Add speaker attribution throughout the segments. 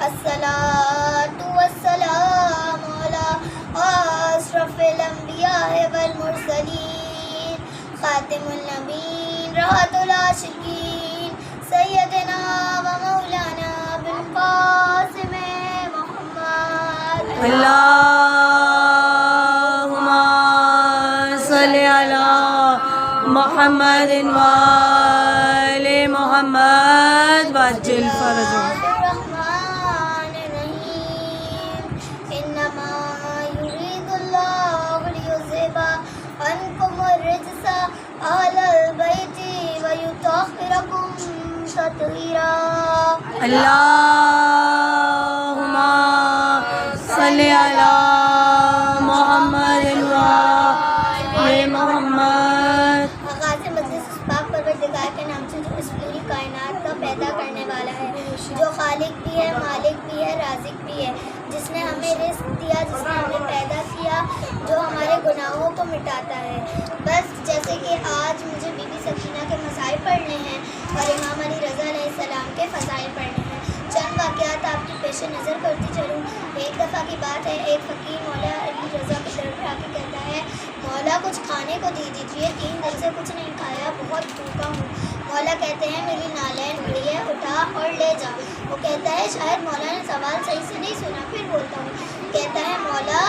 Speaker 1: अस्सलातु वस्सलामु अला अशरफिल अंबियाء वल मुरसलीन खातिमुन नबीन रहमतुल आशिकीन सय्यदना व मौलाना बिल कासिम मुहम्मद।
Speaker 2: अल्लाहुम्मा सल्लि अला मुहम्मदिन व आले मुहम्मद वज्जिल फरजो। अल्लाहुम्मा सल्लि अला मुहम्मदिन व आले मुहम्मद।
Speaker 1: आगाज़ मजलिस उस पाक परवरदिगार के नाम से जो इस पूरी कायनात का पैदा करने वाला है, जो खालिक भी है, मालिक भी है, राज़िक भी है, जिसने हमें रिज़्क़ दिया, जिसने हमें पैदा किया, जो हमारे गुनाहों को मिटाता है। बस जैसे कि आज मुझे बीबी सकीना के मसाइल पढ़ने हैं और इमाम अली रज़ा अलैहिस्सलाम के फ़ज़ाइल पढ़ने हैं। चंद वाक़यात आपकी पेश नज़र करती चलूँ। एक दफ़ा की बात है, एक फ़कीर मौला अली रज़ा के दर पर आके कहता है, मौला कुछ खाने को दे दीजिए, 3 दिन से कुछ नहीं खाया, बहुत भूखा हूँ। मौला कहते हैं मेरी नालैन पड़ी है, उठा और ले जा। वो कहता है शायद मौला ने सवाल सही से नहीं सुना, फिर बोलता हूँ। कहता है मौला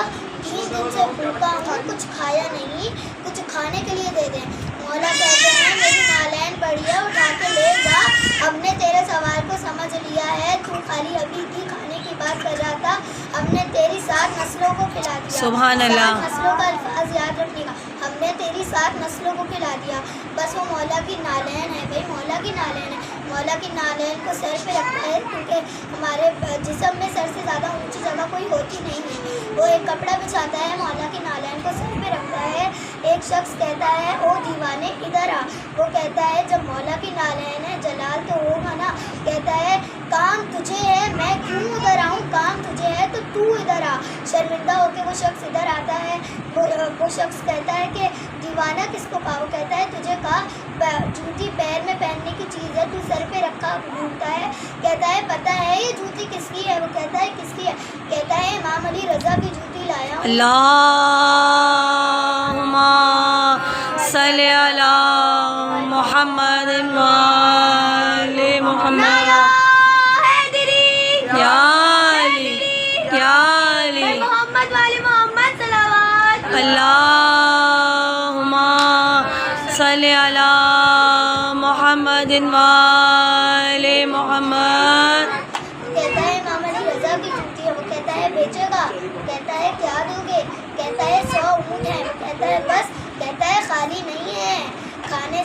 Speaker 1: 3 दिन से भूखा हूँ, कुछ खाया नहीं, कुछ खाने के लिए दे दें। मौला कहते हैं मेरी नालैन पड़ी है, उठा के ले जा, हमने तेरे सवाल को समझ लिया है, तू खाली अभी की खाने की बात कर रहा था, हमने तेरी 7 नस्लों को खिला दिया।
Speaker 2: सुभान अल्लाह।
Speaker 1: 7 नस्लों का अल्फाज याद रखिएगा, हमने तेरी 7 नस्लों को खिला दिया। बस वो मौला की नालैन है भाई, मौला की नालैन है। मौला की नालैन को सर पे रखता है क्योंकि हमारे जिस्म में सर से ज़्यादा ऊंची जगह कोई होती नहीं है। वो एक कपड़ा बिछाता है, मौला की नालैन को सर पे रखता है। एक शख्स कहता है ओ दीवाने इधर आ। वो कहता है जब मौला की नालैन है, जलाल तो होगा ना। कहता है काम तुझे है, मैं क्यों उधर आऊँ, काम तुझे है तो तू इधर आ। शर्मिंदा होकर वो शख्स इधर आता है। वो शख्स कहता है कि दीवाना किसको कहा। वो कहता है तुझे कहा जूती पैर में पहनने की चीज़ है, तू सर पे रखा घूमता है। कहता है पता है ये जूती किसकी है। वो कहता है किसकी है। कहता है इमाम अली रज़ा की जूती लाया हूँ।
Speaker 2: अल्लाहुम्मा सल्लि अला मुहम्मदिन व आले मुहम्मद। या अली या अली
Speaker 1: मोहम्मद वाले मोहम्मद सलावत।
Speaker 2: अल्लाहुम्मा सल्लि अला मुहम्मदिन व आले मुहम्मद।
Speaker 1: कहता है इमाम अली रज़ा की जूती है। वो कहता है बेचेगा। कहता है क्या दोगे। कहता है 100 ऊँट है। वो कहता है बस। कहता है खाली नहीं है, खाने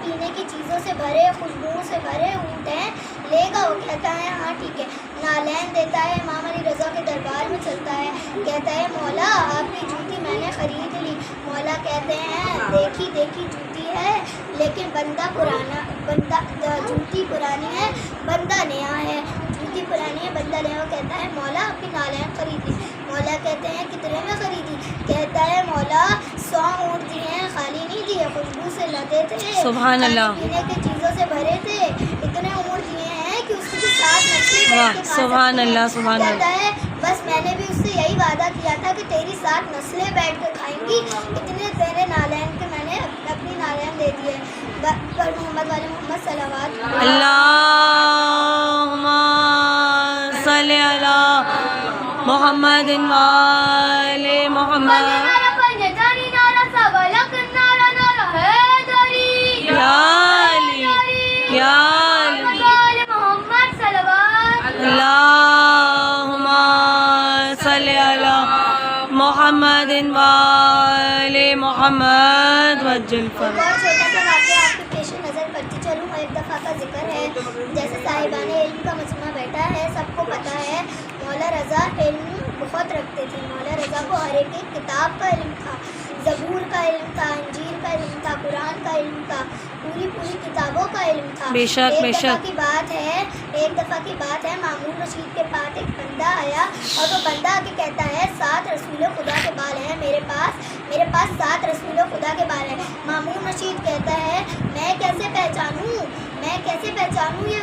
Speaker 1: पीने की चीज़ों से भरे, खुशबुओं से भरे ऊँट हैं, लेगा। वो कहता है हाँ ठीक है। नालैन देता है, इमाम अली रज़ा के दरबार में चलता है। कहता है मौला आपकी जूती मैंने ख़रीद ली। मौला कहते हैं देखी जूती है लेकिन जूती पुरानी है, बंदा नया है। जूती पुरानी है, बंदा नया। वो कहता है मौला आपकी नालैन खरीदी। मौला कहते हैं कितने में खरीदी। कहता है मौला 100 ऊँट दिए हैं, खाली नहीं दिए, खुशबू से लदे थे,
Speaker 2: सुभान अल्लाह।
Speaker 1: पीने की चीज़ों से भरे थे। इतने ऊँट दिए हैं कि उसकी भी 7 नस्लें बैठ के खा सकते हैं।
Speaker 2: सुभान अल्लाह सुभान
Speaker 1: कहता
Speaker 2: अल्लाह।
Speaker 1: है बस मैंने भी उससे यही वादा किया था कि तेरी 7 नस्लें बैठ कर खाएंगी, इतने तेरे नालैन के मैंने अपनी नालैन दे दी है। पर मोहम्मद वाले मोहम्मद सलावत।
Speaker 2: अल्लाहुम्मा सल्लि अला मुहम्मदिन व आले मुहम्मद। या अली या अली अल्लाहुम्मा सल्लि अला मुहम्मदिन व आले मुहम्मद वज्जिल फरज।
Speaker 1: और छोटा सा वाक़या आपकी पेश नज़र करती चलूँ। एक दफ़ा का जिक्र है, जैसे साहिबाने इल्म का मजमा बैठा है, सबको पता है मौला रज़ा इल्म बहुत रखते थे। मौला रज़ा को हर एक किताब का इल्म था, ज़बूर का इल्म था, अंजीर का इल्म था, कुरान का इल्म था, पूरी किताबों का इल्म था।
Speaker 2: बेशक
Speaker 1: एक
Speaker 2: बेशक।
Speaker 1: दफ़ा की बात है मामून रशीद के पास एक बंदा आया और वो बंदा आके कहता है 7 रसूल खुदा के बाल हैं मेरे पास 7 रसूल खुदा के बाल हैं। मामून रशीद कहता है मैं कैसे पहचानूँ ये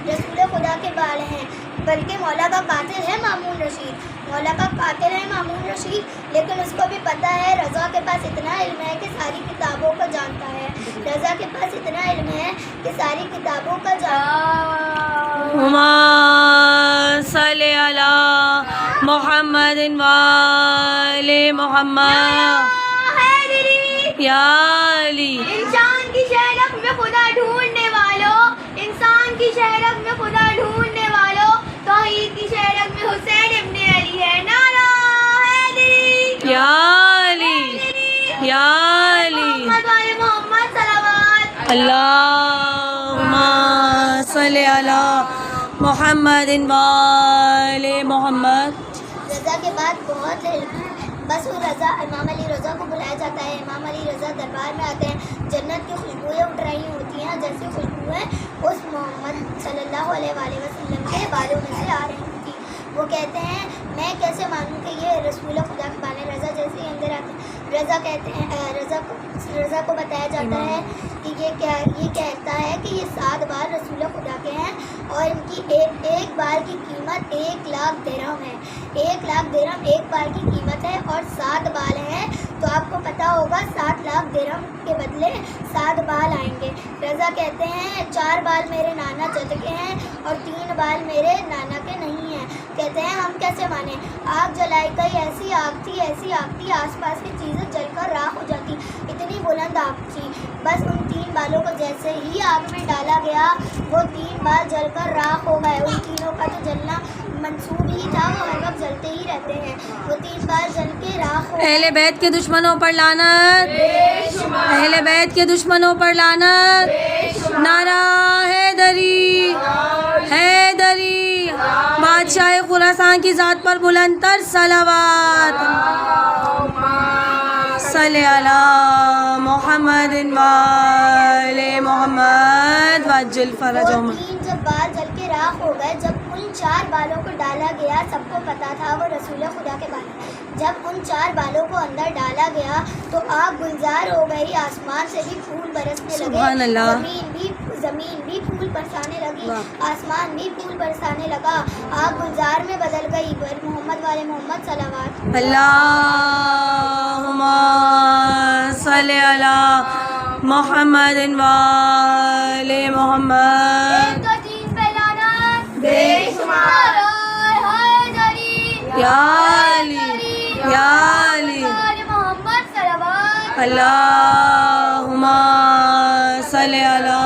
Speaker 1: रसूल खुदा के बाल हैं, बल्कि मौला का कातिल है मामून रशीद। मौला का कातिल है मामून रशीद, लेकिन उसको भी पता है, रज़ा के पास इतना इल्म है कि सारी किताबों को जानता है। रज़ा के पास इतना इल्म है कि सारी किताबों का
Speaker 2: हुमा सल्ले अला मुहम्मदिन व आले मुहम्मद या अली।
Speaker 1: इंसान की शहरत में खुदा ढूंढने वालों, इंसान की शहरत में खुदा ढूंढने वालों, तौहीद की शहरत में हुसैन इब्ने अली है। नारा हैदरी
Speaker 2: या अली या अली।
Speaker 1: मोहम्मद वाले मोहम्मद सलावत।
Speaker 2: अल्लाहुम्मा सल्ले अला मुहम्मदिन व आले मुहम्मद।
Speaker 1: रज़ा के बाद बहुत है, बस वो रज़ा इमाम अली रज़ा को बुलाया जाता है। इमाम अली रज़ा दरबार में आते हैं, जन्नत की खुशबुएँ उठ रही होती हैं, जैसी खुशबुएँ उस मोहम्मद सल्लल्लाहु अलैहि वसल्लम के बालों में से आ रही थी। वो कहते हैं मैं कैसे मानूं कि ये रसूल खुदा के बाल हैं। रज़ा जैसे ही अंदर आते हैं, रज़ा कहते हैं, रज़ा को बताया जाता है कि ये कहता है कि ये 7 बार रसूल खुदा के हैं और इनकी एक बार की कीमत 1,00,000 दिरहम है। 1,00,000 दिरहम एक बार की कीमत है और 7 बाल हैं, तो आपको पता होगा 7,00,000 दिरहम के बदले 7 बाल आएंगे। रज़ा कहते हैं 4 बाल मेरे नाना जद के हैं और 3 बाल मेरे नाना के नहीं हैं। कहते हैं हम कैसे माने, आग जलाई गई, ऐसी आग थी आसपास की चीज़ें जलकर राख हो जाती, इतनी बुलंद आग थी। बस उन 3 बालों को जैसे ही आग में डाला गया, वो 3 बाल जलकर राख हो गए। उन तीनों का तो जलना मंसूब ही था, वो हर वक्त जलते ही रहते हैं। वो 3 बार जल के राख हो।
Speaker 2: अहले बैत के दुश्मनों पर लानत, अहले बैत के दुश्मनों पर लानत। नारा हैदरी हैदरी। बादशाह खुरासान की ज़ात पर बुलंदतर सलावत। सल्ले अला मुहम्मदिन व आले मुहम्मद वज्जल फरजहुम।
Speaker 1: वो 3 जब बाल जल के राख हो गए, जब उन 4 बालों को डाला गया, सबको पता था वो रसूल खुदा के बाल हैं। जब उन 4 बालों को अंदर डाला गया तो आग गुलजार हो गई, आसमान से भी फूल बरसने लगे,
Speaker 2: सुभान अल्लाह।
Speaker 1: ज़मीन भी फूल बरसाने लगी, आसमान भी फूल बरसाने लगा, आग गुलजार में बदल गई। मोहम्मद वाले मोहम्मद सलावत।
Speaker 2: अल्लाहुम्मा सल्ले अला मुहम्मदिन व आले मुहम्मद। या अली या अली। अल्लाहुम्मा सल्ले अला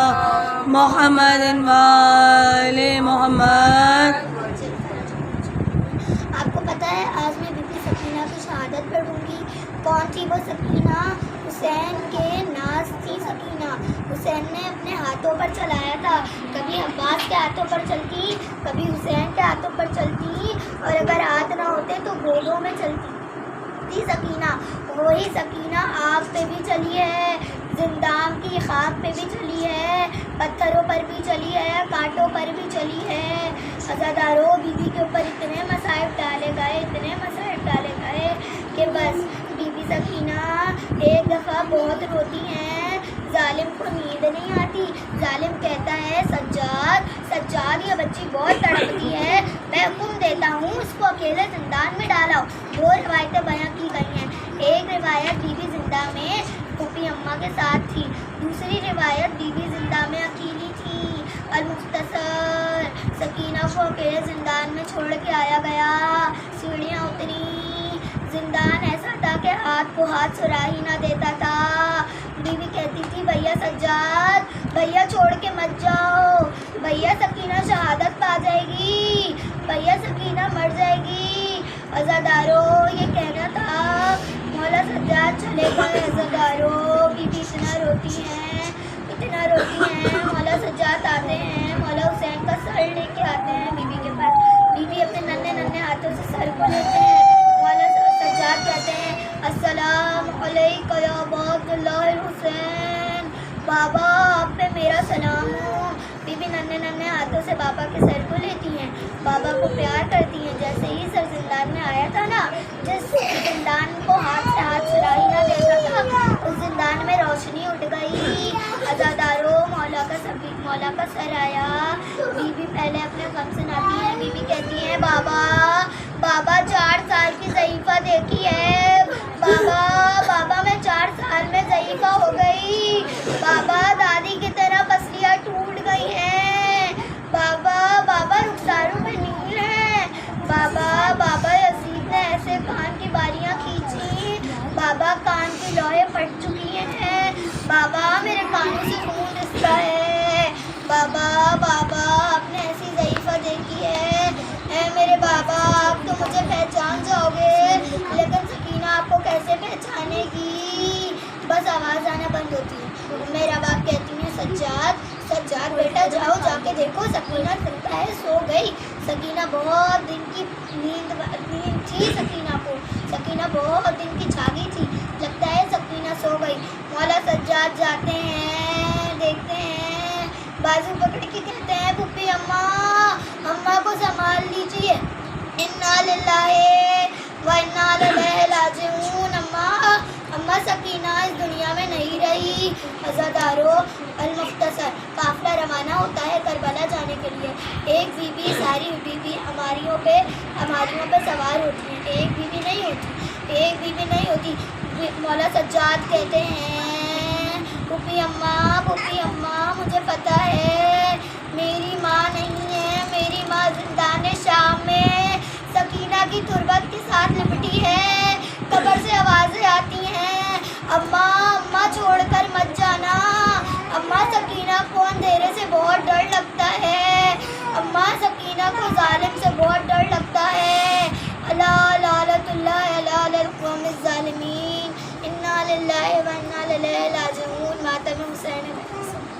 Speaker 2: मुहम्मदिन व आले मुहम्मद।
Speaker 1: आपको पता है आज मैं बीबी सकीना की शहादत पढ़ूंगी। कौन थी वो सकीना? हुसैन के नाज थी सकीना। हुसैन ने अपने हाथों पर चलाया था, कभी अब्बास के हाथों पर चलती, कभी हुसैन के हाथों पर चलती, और अगर हाथ ना होते तो गोदों में चलती थी सकीना। वही सकीना आग पे भी चली है, जिंदान की खाक पे भी चली है, पत्थरों पर भी चली है, कांटों पर भी चली है। अज़ादारों बीबी के ऊपर इतने मसाइब डाले गए कि बस बीबी सकीना एक दफ़ा बहुत रोती हैं, जालिम को नींद नहीं आती। जालिम कहता है सज्जाद ये बच्ची बहुत तड़पती है, मैं हुक्म देता हूँ इसको अकेले जिंदान में डालाओ। 2 रिवायतें बयां की गई हैं। एक रिवायत बीबी जिंदा में फूफी अम्मा के साथ थी, दूसरी रिवायत बीबी जिंदा में अकेली थी। अल-मुख्तसर सकीना को अकेले जिंदान में छोड़ के आया गया, सीढ़ियाँ उतरी, जिंदान ऐसा था कि हाथ को हाथ सुरा ही ना देता था। बीवी कहती थी भैया सज्जाद, भैया छोड़ के मत जाओ, भैया सकीना शहादत पा जाएगी, भैया सकीना मर जाएगी। अज़ादारों ये कहना था, मौला सज्जाद चले गए। अज़ादारों बीवी इतना रोती हैं, मौला सज्जाद आते हैं, मौला हुसैन का सर लेके आते हैं बीवी के पास। बीवी अपने नन्हे हाथों से सर को लेते हैं। मौला सज्जाद कहते हैं अस्सलाम अलैका या अब्दुल्लाह हुसैन, बाबा आप पे मेरा सलाम हो। बीबी नन्हे हाथों से बाबा के सर को लेती हैं, बाबा को प्यार करती हैं। जैसे ही सर जिंदान में आया था ना, जिस जिंदान को हाथ से हाथ चला ही ना देता था, उस जिंदान में रोशनी उठ गई। अज़ादारों مولا کا سر آیا. بیوی پہلے اپنے غم سناتی ہے. بیوی کہتی ہے بابا 4 سال کی ضعیفہ دیکھی ہے. بابا میں 4 سال میں ضعیفہ ہو گئی. بابا دادی کی طرح پسلیاں ٹوٹ گئی ہیں. بابا رخساروں میں نیل ہے. بابا یزید نے ایسے کان کی باریاں کھینچی. بابا کان کی لوہے پھٹ چکی ہیں. بابا میرے کانوں سے خون رستا ہے. بابا آپ نے ایسی ضعیفہ دیکھی ہے. اے میرے بابا آپ تو مجھے پہچان جاؤ گے لیکن سکینہ آپ کو کیسے پہچانے گی. بس آواز آنا بند ہوتی ہے. میرا باپ کہتی ہے سجاد بیٹا جاؤ جا کے دیکھو سکینہ لگتا ہے سو گئی. سکینہ بہت دن کی نیند تھی. سکینہ بہت دن کی جاگی تھی. لگتا ہے سکینہ سو گئی. مولا سجاد جاتے ہیں دیکھتے ہیں بازو پکڑ کے کہتے ہیں پھپھی اماں کو سنبھال لیجیے. انا للہ و انا الیہ راجعون. اماں سکینہ اس دنیا میں نہیں رہی. عزادارو المختصر قافلہ روانہ ہوتا ہے کربلا جانے کے لیے. ایک بیوی ساری بیوی ہماریوں پہ سوار ہوتی ہیں. ایک بیوی نہیں ہوتی. مولا سجاد کہتے ہیں پھپھی اماں مجھے پتہ ہے میری ماں نہیں ہے. میری ماں زندان شام میں سکینہ کی تربت کے ساتھ لپٹی ہے. قبر سے آوازیں آتی ہیں اماں چھوڑ کر مت جانا. اماں سکینہ کو اندھیرے سے بہت ڈر لگتا ہے. اماں سکینہ کو ظالم سے بہت ڈر لگتا ہے. لعنت اللہ علی القوم الظالمین. انا للہ و انا الیہ راجعون.